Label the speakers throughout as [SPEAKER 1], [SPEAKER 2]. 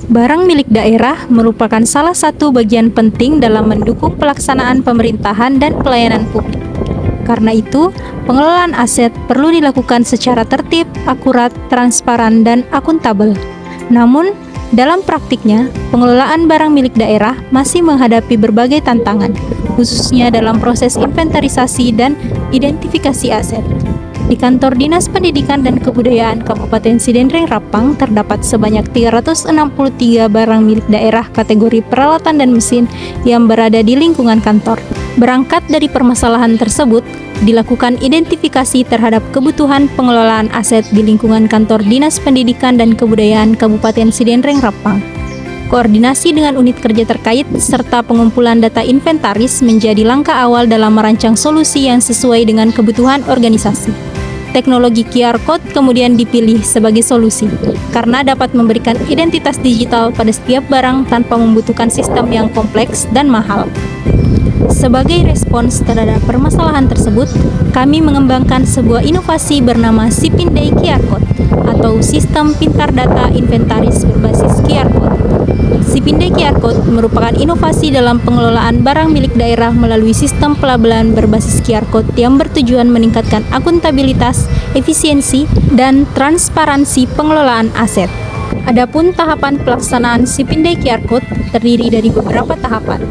[SPEAKER 1] Barang milik daerah merupakan salah satu bagian penting dalam mendukung pelaksanaan pemerintahan dan pelayanan publik. Karena itu, pengelolaan aset perlu dilakukan secara tertib, akurat, transparan, dan akuntabel. Namun, dalam praktiknya, pengelolaan barang milik daerah masih menghadapi berbagai tantangan, khususnya dalam proses inventarisasi dan identifikasi aset. Di Kantor Dinas Pendidikan dan Kebudayaan Kabupaten Sidendreng Rapang terdapat sebanyak 363 barang milik daerah kategori peralatan dan mesin yang berada di lingkungan kantor. Berangkat dari permasalahan tersebut, dilakukan identifikasi terhadap kebutuhan pengelolaan aset di lingkungan Kantor Dinas Pendidikan dan Kebudayaan Kabupaten Sidendreng Rapang. Koordinasi dengan unit kerja terkait serta pengumpulan data inventaris menjadi langkah awal dalam merancang solusi yang sesuai dengan kebutuhan organisasi. Teknologi QR Code kemudian dipilih sebagai solusi, karena dapat memberikan identitas digital pada setiap barang tanpa membutuhkan sistem yang kompleks dan mahal. Sebagai respons terhadap permasalahan tersebut, kami mengembangkan sebuah inovasi bernama Sipindai QR Code atau Sistem Pintar Data Inventaris berbasis QR Code. Sipindai QR Code merupakan inovasi dalam pengelolaan barang milik daerah melalui sistem pelabelan berbasis QR Code yang bertujuan meningkatkan akuntabilitas, efisiensi, dan transparansi pengelolaan aset. Adapun tahapan pelaksanaan Sipindai QR Code terdiri dari beberapa tahapan.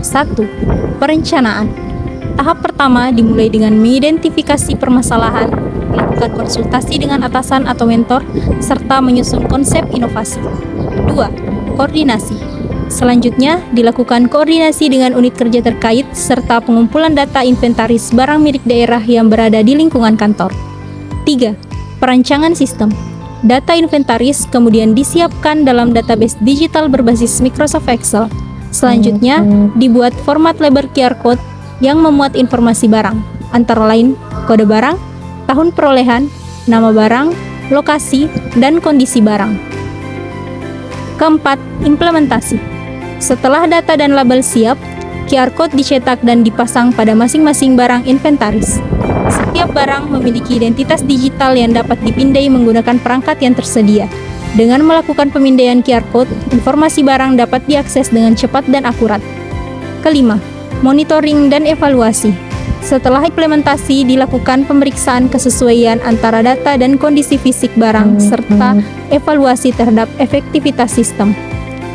[SPEAKER 1] 1. Perencanaan. Tahap pertama dimulai dengan mengidentifikasi permasalahan, melakukan konsultasi dengan atasan atau mentor, serta menyusun konsep inovasi. 2. Koordinasi. Selanjutnya, dilakukan koordinasi dengan unit kerja terkait serta pengumpulan data inventaris barang milik daerah yang berada di lingkungan kantor. 3. Perancangan sistem. Data inventaris kemudian disiapkan dalam database digital berbasis Microsoft Excel. Selanjutnya, dibuat format label QR Code yang memuat informasi barang, antara lain kode barang, tahun perolehan, nama barang, lokasi, dan kondisi barang. Keempat, implementasi. Setelah data dan label siap, QR Code dicetak dan dipasang pada masing-masing barang inventaris. Setiap barang memiliki identitas digital yang dapat dipindai menggunakan perangkat yang tersedia. Dengan melakukan pemindaian QR Code, informasi barang dapat diakses dengan cepat dan akurat. Kelima, monitoring dan evaluasi. Setelah implementasi, dilakukan pemeriksaan kesesuaian antara data dan kondisi fisik barang, serta evaluasi terhadap efektivitas sistem.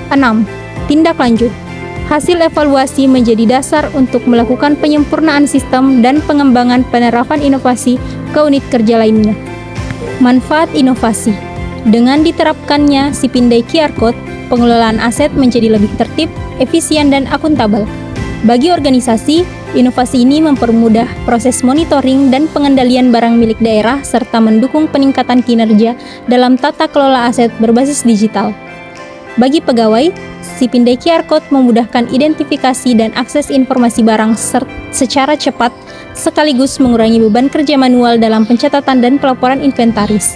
[SPEAKER 1] 6. Tindak lanjut. Hasil evaluasi menjadi dasar untuk melakukan penyempurnaan sistem dan pengembangan penerapan inovasi ke unit kerja lainnya. Manfaat inovasi. Dengan diterapkannya Sipindai QR Code, pengelolaan aset menjadi lebih tertib, efisien, dan akuntabel. Bagi organisasi, inovasi ini mempermudah proses monitoring dan pengendalian barang milik daerah serta mendukung peningkatan kinerja dalam tata kelola aset berbasis digital. Bagi pegawai, Sipindai QR Code memudahkan identifikasi dan akses informasi barang secara cepat, sekaligus mengurangi beban kerja manual dalam pencatatan dan pelaporan inventaris.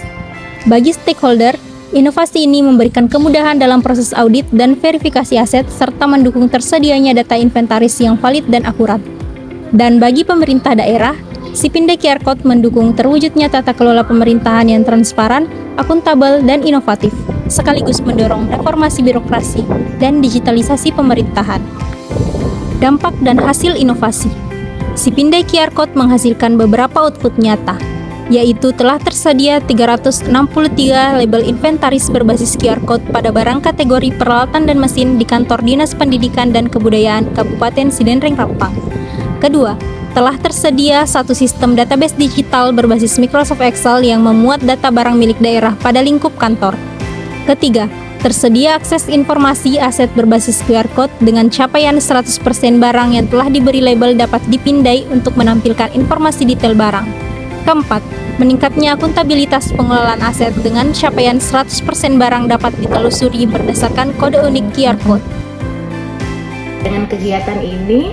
[SPEAKER 1] Bagi stakeholder, inovasi ini memberikan kemudahan dalam proses audit dan verifikasi aset serta mendukung tersedianya data inventaris yang valid dan akurat. Dan bagi pemerintah daerah, Sipindai QR Code mendukung terwujudnya tata kelola pemerintahan yang transparan, akuntabel, dan inovatif, sekaligus mendorong reformasi birokrasi dan digitalisasi pemerintahan. Dampak dan hasil inovasi. Sipindai QR Code menghasilkan beberapa output nyata, yaitu telah tersedia 363 label inventaris berbasis QR Code pada barang kategori peralatan dan mesin di Kantor Dinas Pendidikan dan Kebudayaan Kabupaten Sidendreng Rapang. Kedua, telah tersedia satu sistem database digital berbasis Microsoft Excel yang memuat data barang milik daerah pada lingkup kantor. Ketiga, tersedia akses informasi aset berbasis QR Code dengan capaian 100% barang yang telah diberi label dapat dipindai untuk menampilkan informasi detail barang. Keempat, meningkatnya akuntabilitas pengelolaan aset dengan capaian 100% barang dapat ditelusuri berdasarkan kode unik QR Code.
[SPEAKER 2] Dengan kegiatan ini,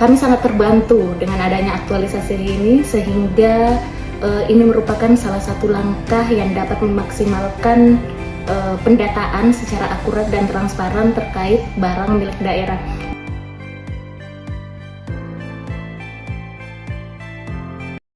[SPEAKER 2] kami sangat terbantu dengan adanya aktualisasi ini, sehingga ini merupakan salah satu langkah yang dapat memaksimalkan pendataan secara akurat dan transparan terkait barang milik daerah.